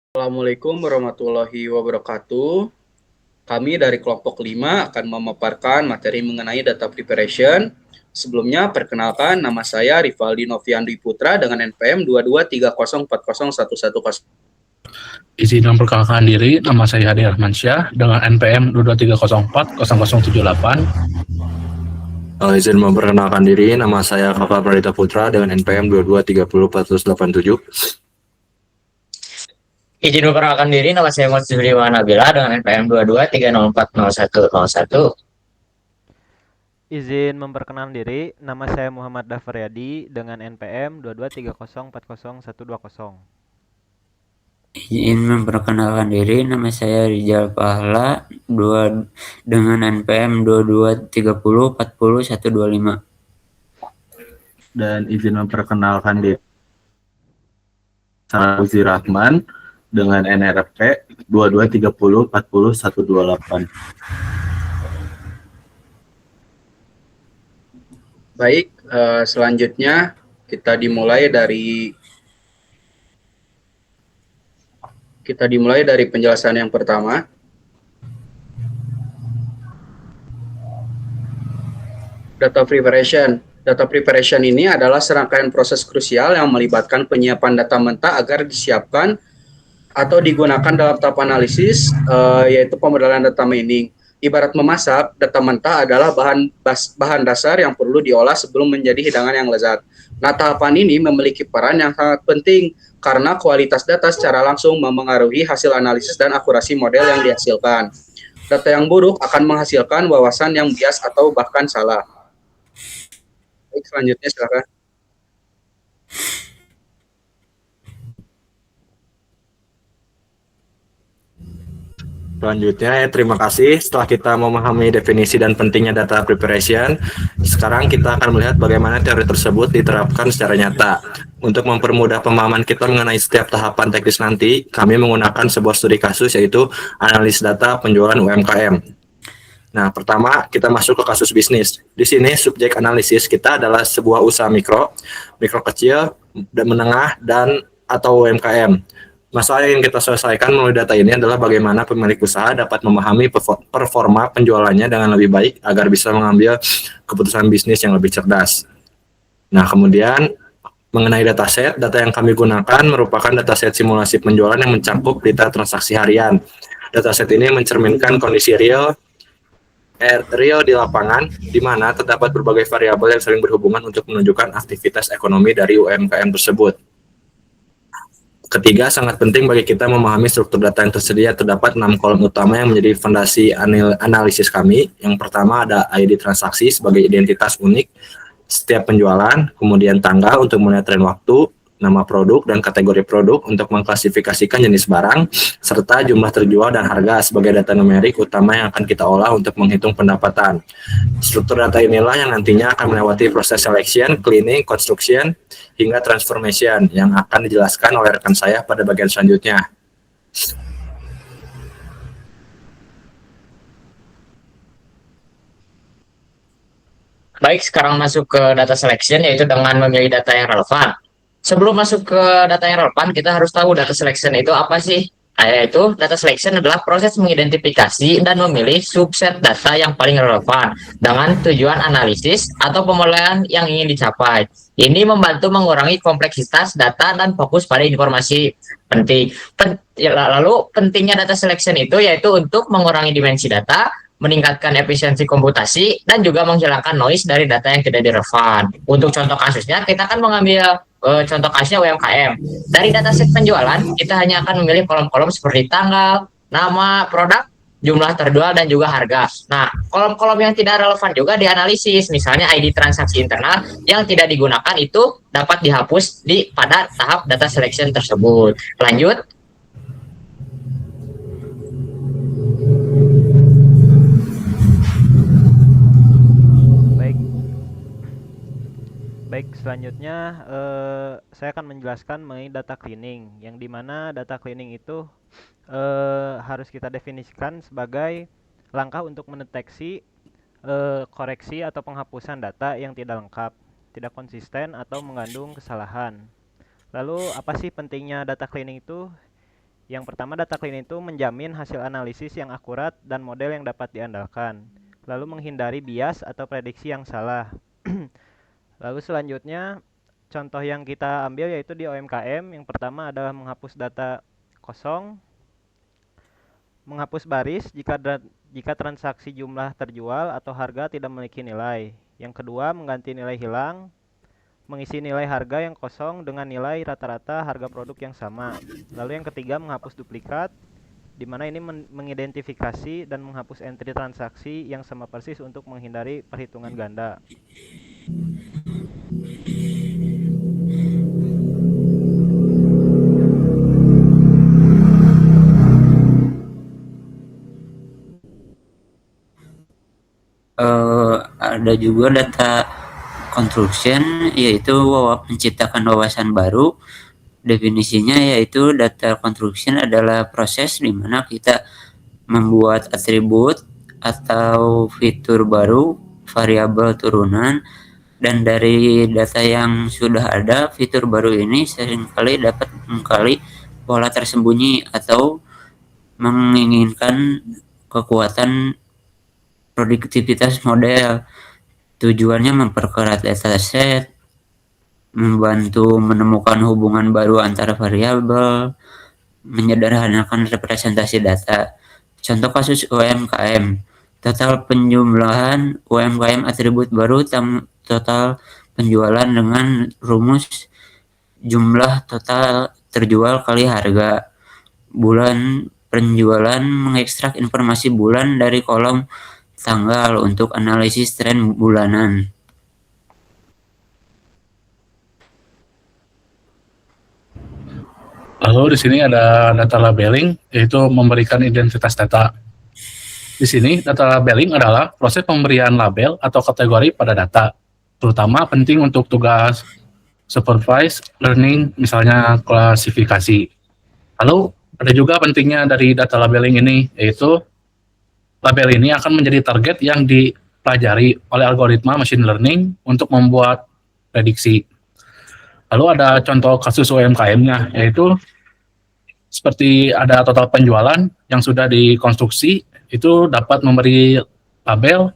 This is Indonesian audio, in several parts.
Assalamualaikum warahmatullahi wabarakatuh. Kami dari kelompok 5 akan memaparkan materi mengenai data preparation. Sebelumnya, perkenalkan nama saya Rivaldi Noviandi Putra dengan NPM 2230401110. Izin memperkenalkan diri, nama saya Hadi Rahmansyah dengan NPM 2230400078. Izin memperkenalkan diri, nama saya Kakak Pradita Putra dengan NPM 22304047. Izin memperkenalkan diri, nama saya Muhammad Zuhri Nabila dengan NPM 2230400101. Izin memperkenalkan diri, nama saya Muhammad Dafaryadi dengan NPM 2230401220. Izin memperkenalkan diri, nama saya Rizal Pahla dengan NPM 2230404125. Dan izin memperkenalkan diri, saya Uzi Rahman dengan NRP 2230400128. Baik, selanjutnya kita dimulai dari penjelasan yang pertama. Data preparation. Data preparation ini adalah serangkaian proses krusial yang melibatkan penyiapan data mentah agar disiapkan atau digunakan dalam tahap analisis, yaitu pemodelan data mining. Ibarat memasak, data mentah adalah bahan dasar yang perlu diolah sebelum menjadi hidangan yang lezat. Nah, tahapan ini memiliki peran yang sangat penting karena kualitas data secara langsung memengaruhi hasil analisis dan akurasi model yang dihasilkan. Data yang buruk akan menghasilkan wawasan yang bias atau bahkan salah. Baik, selanjutnya silakan. Selanjutnya, terima kasih. Setelah kita memahami definisi dan pentingnya data preparation, sekarang kita akan melihat bagaimana teori tersebut diterapkan secara nyata. Untuk mempermudah pemahaman kita mengenai setiap tahapan teknis nanti, kami menggunakan sebuah studi kasus, yaitu analisis data penjualan UMKM. Nah, pertama kita masuk ke kasus bisnis. Di sini subjek analisis kita adalah sebuah usaha mikro kecil, dan menengah, dan atau UMKM. Masalah yang kita selesaikan melalui data ini adalah bagaimana pemilik usaha dapat memahami performa penjualannya dengan lebih baik agar bisa mengambil keputusan bisnis yang lebih cerdas. Nah, kemudian mengenai dataset, data yang kami gunakan merupakan dataset simulasi penjualan yang mencakup data transaksi harian. Dataset ini mencerminkan kondisi real di lapangan, di mana terdapat berbagai variabel yang saling berhubungan untuk menunjukkan aktivitas ekonomi dari UMKM tersebut. Ketiga, sangat penting bagi kita memahami struktur data yang tersedia. Terdapat 6 kolom utama yang menjadi fondasi analisis kami. Yang pertama ada ID transaksi sebagai identitas unik setiap penjualan, kemudian tanggal untuk melihat tren waktu, nama produk dan kategori produk untuk mengklasifikasikan jenis barang, serta jumlah terjual dan harga sebagai data numerik utama yang akan kita olah untuk menghitung pendapatan. Struktur data inilah yang nantinya akan melewati proses selection, cleaning, construction, hingga transformation yang akan dijelaskan oleh rekan saya pada bagian selanjutnya. Baik, sekarang masuk ke data selection, yaitu dengan memilih data yang relevan. Sebelum masuk ke data yang relevan, kita harus tahu data selection itu apa sih? Yaitu data selection adalah proses mengidentifikasi dan memilih subset data yang paling relevan dengan tujuan analisis atau pemodelan yang ingin dicapai. Ini membantu mengurangi kompleksitas data dan fokus pada informasi penting. Lalu pentingnya data selection itu yaitu untuk mengurangi dimensi data, meningkatkan efisiensi komputasi, dan juga menghilangkan noise dari data yang tidak relevan. Untuk contoh kasusnya, kita akan mengambil contoh kasusnya UMKM. Dari dataset penjualan, kita hanya akan memilih kolom-kolom seperti tanggal, nama, produk, jumlah terjual, dan juga harga. Nah, kolom-kolom yang tidak relevan juga dianalisis. Misalnya ID transaksi internal yang tidak digunakan itu dapat dihapus pada tahap data selection tersebut. Lanjut. Baik, selanjutnya saya akan menjelaskan mengenai data cleaning, yang dimana data cleaning itu harus kita definisikan sebagai langkah untuk mendeteksi koreksi atau penghapusan data yang tidak lengkap, tidak konsisten, atau mengandung kesalahan. Lalu apa sih pentingnya data cleaning itu? Yang pertama, data clean itu menjamin hasil analisis yang akurat dan model yang dapat diandalkan, lalu menghindari bias atau prediksi yang salah. Lalu selanjutnya, contoh yang kita ambil yaitu di OMKM. Yang pertama adalah menghapus data kosong, menghapus baris jika transaksi jumlah terjual atau harga tidak memiliki nilai. Yang kedua, mengganti nilai hilang, mengisi nilai harga yang kosong dengan nilai rata-rata harga produk yang sama. Lalu yang ketiga, menghapus duplikat, di mana ini mengidentifikasi dan menghapus entry transaksi yang sama persis untuk menghindari perhitungan ganda. Ada juga data construction, yaitu menciptakan wawasan baru. Definisinya yaitu data construction adalah proses di mana kita membuat atribut atau fitur baru, variabel turunan, dan dari data yang sudah ada, fitur baru ini seringkali dapat mengkali pola tersembunyi atau menginginkan kekuatan produktivitas model. Tujuannya memperkerat dataset, membantu menemukan hubungan baru antara variabel, menyederhanakan representasi data. Contoh kasus UMKM, total penjumlahan UMKM atribut baru total penjualan dengan rumus jumlah total terjual kali harga. Bulan penjualan mengekstrak informasi bulan dari kolom tanggal untuk analisis tren bulanan. Lalu di sini ada data labeling, yaitu memberikan identitas data. Di sini, data labeling adalah proses pemberian label atau kategori pada data, terutama penting untuk tugas supervised learning, misalnya klasifikasi. Lalu, ada juga pentingnya dari data labeling ini, yaitu label ini akan menjadi target yang dipelajari oleh algoritma machine learning untuk membuat prediksi. Lalu ada contoh kasus UMKM-nya, yaitu seperti ada total penjualan yang sudah dikonstruksi, itu dapat memberi label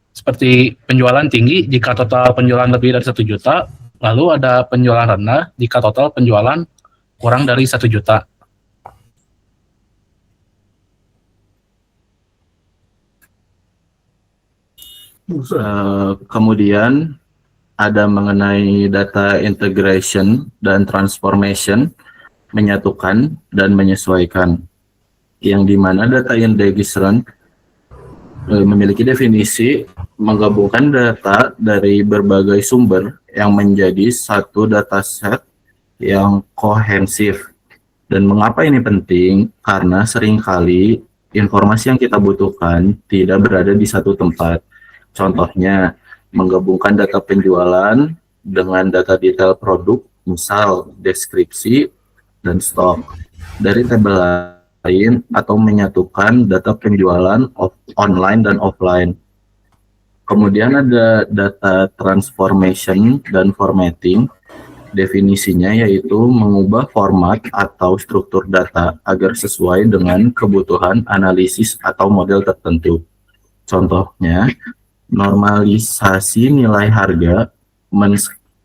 seperti penjualan tinggi jika total penjualan lebih dari 1 juta, lalu ada penjualan rendah jika total penjualan kurang dari 1 juta. Kemudian ada mengenai data integration dan transformation, menyatukan dan menyesuaikan, yang dimana data integration memiliki definisi menggabungkan data dari berbagai sumber yang menjadi satu dataset yang kohensif. Dan mengapa ini penting? Karena seringkali informasi yang kita butuhkan tidak berada di satu tempat. Contohnya, menggabungkan data penjualan dengan data detail produk, misal deskripsi dan stok, dari tabel lain, atau menyatukan data penjualan online dan offline. Kemudian ada data transformation dan formatting. Definisinya yaitu mengubah format atau struktur data agar sesuai dengan kebutuhan analisis atau model tertentu. Contohnya, normalisasi nilai harga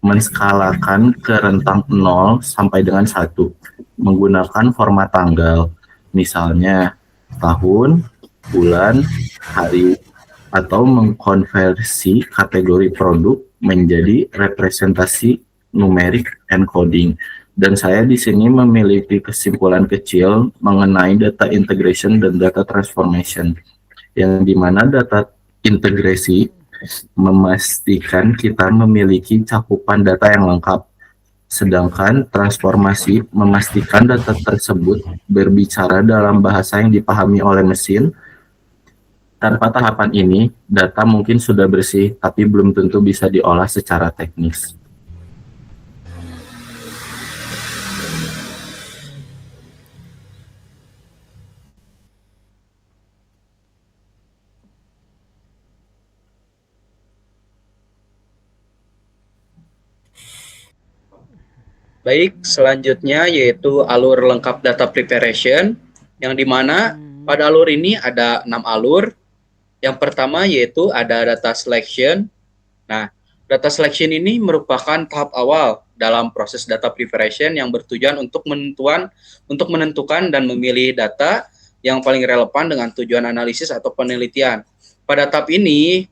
menskalakan ke rentang 0 sampai dengan 1 menggunakan format tanggal, misalnya tahun, bulan, hari, atau mengkonversi kategori produk menjadi representasi numerik encoding. Dan saya di sini memiliki kesimpulan kecil mengenai data integration dan data transformation, yang dimana data integrasi memastikan kita memiliki cakupan data yang lengkap, sedangkan transformasi memastikan data tersebut berbicara dalam bahasa yang dipahami oleh mesin. Tanpa tahapan ini, data mungkin sudah bersih, tapi belum tentu bisa diolah secara teknis. Baik, selanjutnya yaitu alur lengkap data preparation, yang dimana pada alur ini ada 6 alur. Yang pertama yaitu ada data selection. Nah, data selection ini merupakan tahap awal dalam proses data preparation yang bertujuan untuk menentukan dan memilih data yang paling relevan dengan tujuan analisis atau penelitian. Pada tahap ini,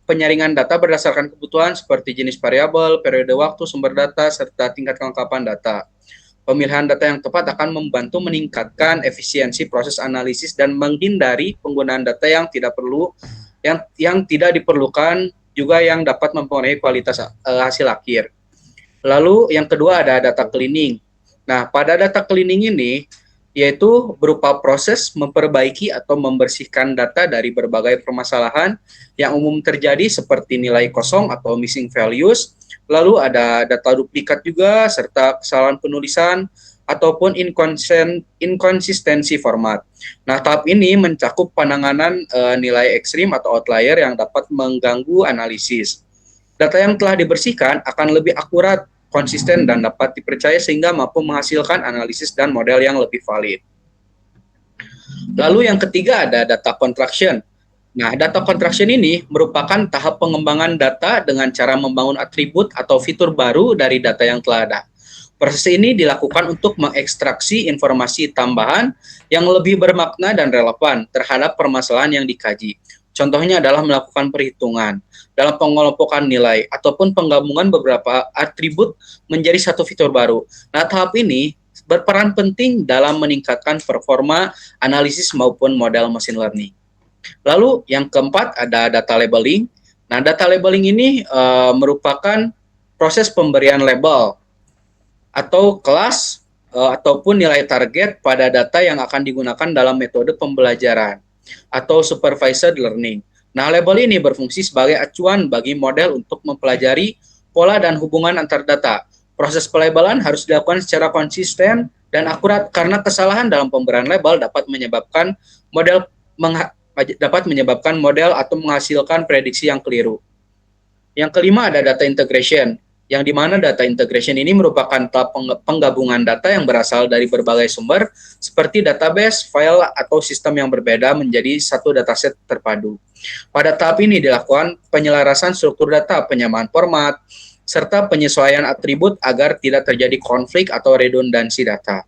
penyaringan data berdasarkan kebutuhan seperti jenis variabel, periode waktu, sumber data, serta tingkat kelengkapan data. Pemilihan data yang tepat akan membantu meningkatkan efisiensi proses analisis dan menghindari penggunaan data yang tidak diperlukan, juga yang dapat mempengaruhi kualitas hasil akhir. Lalu yang kedua ada data cleaning. Nah, pada data cleaning ini yaitu berupa proses memperbaiki atau membersihkan data dari berbagai permasalahan yang umum terjadi seperti nilai kosong atau missing values, lalu ada data duplikat juga, serta kesalahan penulisan ataupun inkonsistensi format. Nah, tahap ini mencakup penanganan nilai ekstrim atau outlier yang dapat mengganggu analisis. Data yang telah dibersihkan akan lebih akurat, konsisten, dan dapat dipercaya sehingga mampu menghasilkan analisis dan model yang lebih valid. Lalu yang ketiga ada data construction. Nah, data construction ini merupakan tahap pengembangan data dengan cara membangun atribut atau fitur baru dari data yang telah ada. Proses ini dilakukan untuk mengekstraksi informasi tambahan yang lebih bermakna dan relevan terhadap permasalahan yang dikaji. Contohnya adalah melakukan perhitungan dalam pengelompokan nilai ataupun penggabungan beberapa atribut menjadi satu fitur baru. Nah, tahap ini berperan penting dalam meningkatkan performa analisis maupun model machine learning. Lalu yang keempat ada data labeling. Nah, data labeling ini merupakan proses pemberian label atau kelas ataupun nilai target pada data yang akan digunakan dalam metode pembelajaran atau supervised learning. Nah, label ini berfungsi sebagai acuan bagi model untuk mempelajari pola dan hubungan antar data. Proses pelabelan harus dilakukan secara konsisten dan akurat karena kesalahan dalam pemberian label dapat menyebabkan model atau menghasilkan prediksi yang keliru. Yang kelima ada data integration, yang dimana data integration ini merupakan tahap penggabungan data yang berasal dari berbagai sumber seperti database, file, atau sistem yang berbeda menjadi satu dataset terpadu. Pada tahap ini dilakukan penyelarasan struktur data, penyamaan format, serta penyesuaian atribut agar tidak terjadi konflik atau redundansi data.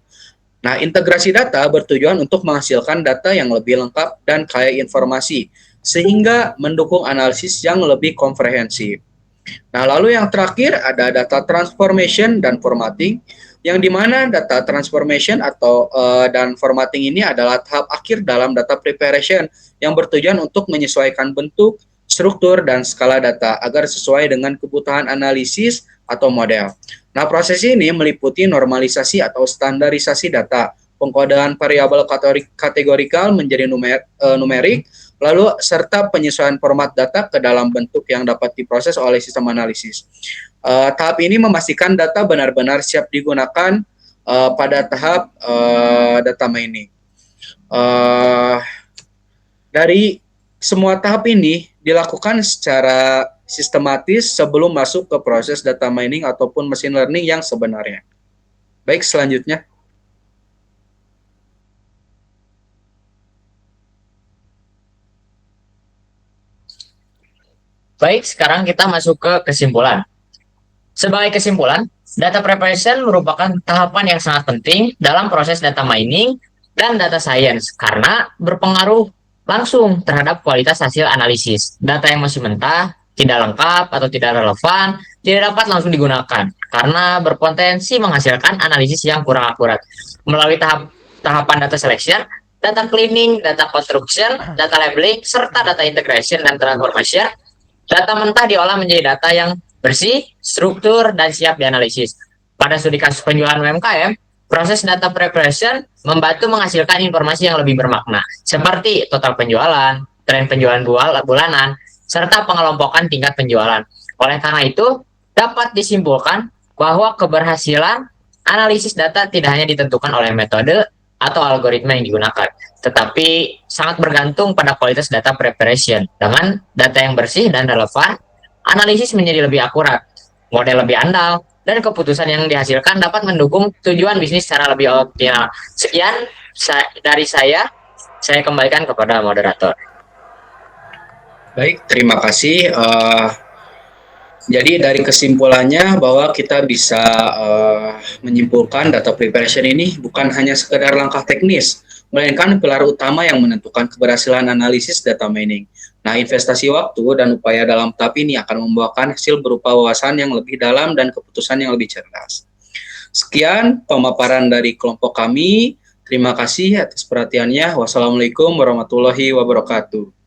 Nah, integrasi data bertujuan untuk menghasilkan data yang lebih lengkap dan kaya informasi, sehingga mendukung analisis yang lebih komprehensif. Nah, lalu yang terakhir ada data transformation dan formatting, yang dimana data transformation dan formatting ini adalah tahap akhir dalam data preparation yang bertujuan untuk menyesuaikan bentuk, struktur, dan skala data agar sesuai dengan kebutuhan analisis atau model. Nah, proses ini meliputi normalisasi atau standarisasi data, pengkodean variabel kategorikal menjadi numerik, lalu serta penyesuaian format data ke dalam bentuk yang dapat diproses oleh sistem analisis. Tahap ini memastikan data benar-benar siap digunakan pada tahap data mining. Dari semua tahap ini dilakukan secara sistematis sebelum masuk ke proses data mining ataupun machine learning yang sebenarnya. Baik, selanjutnya. Baik, sekarang kita masuk ke kesimpulan. Sebagai kesimpulan, data preparation merupakan tahapan yang sangat penting dalam proses data mining dan data science karena berpengaruh langsung terhadap kualitas hasil analisis. Data yang masih mentah, tidak lengkap, atau tidak relevan, tidak dapat langsung digunakan karena berpotensi menghasilkan analisis yang kurang akurat. Melalui tahapan data selection, data cleaning, data construction, data labeling, serta data integration dan transformation, data mentah diolah menjadi data yang bersih, struktur, dan siap dianalisis. Pada studi kasus penjualan UMKM, proses data preparation membantu menghasilkan informasi yang lebih bermakna, seperti total penjualan, tren penjualan bulanan, serta pengelompokan tingkat penjualan. Oleh karena itu, dapat disimpulkan bahwa keberhasilan analisis data tidak hanya ditentukan oleh metode atau algoritma yang digunakan, tetapi sangat bergantung pada kualitas data preparation. Dengan data yang bersih dan relevan, analisis menjadi lebih akurat, model lebih andal, dan keputusan yang dihasilkan dapat mendukung tujuan bisnis secara lebih optimal. Sekian dari saya kembalikan kepada moderator. Baik, terima kasih. Jadi dari kesimpulannya bahwa kita bisa menyimpulkan data preparation ini bukan hanya sekedar langkah teknis, melainkan pilar utama yang menentukan keberhasilan analisis data mining. Nah, investasi waktu dan upaya dalam tahap ini akan membuahkan hasil berupa wawasan yang lebih dalam dan keputusan yang lebih cerdas. Sekian pemaparan dari kelompok kami. Terima kasih atas perhatiannya. Wassalamualaikum warahmatullahi wabarakatuh.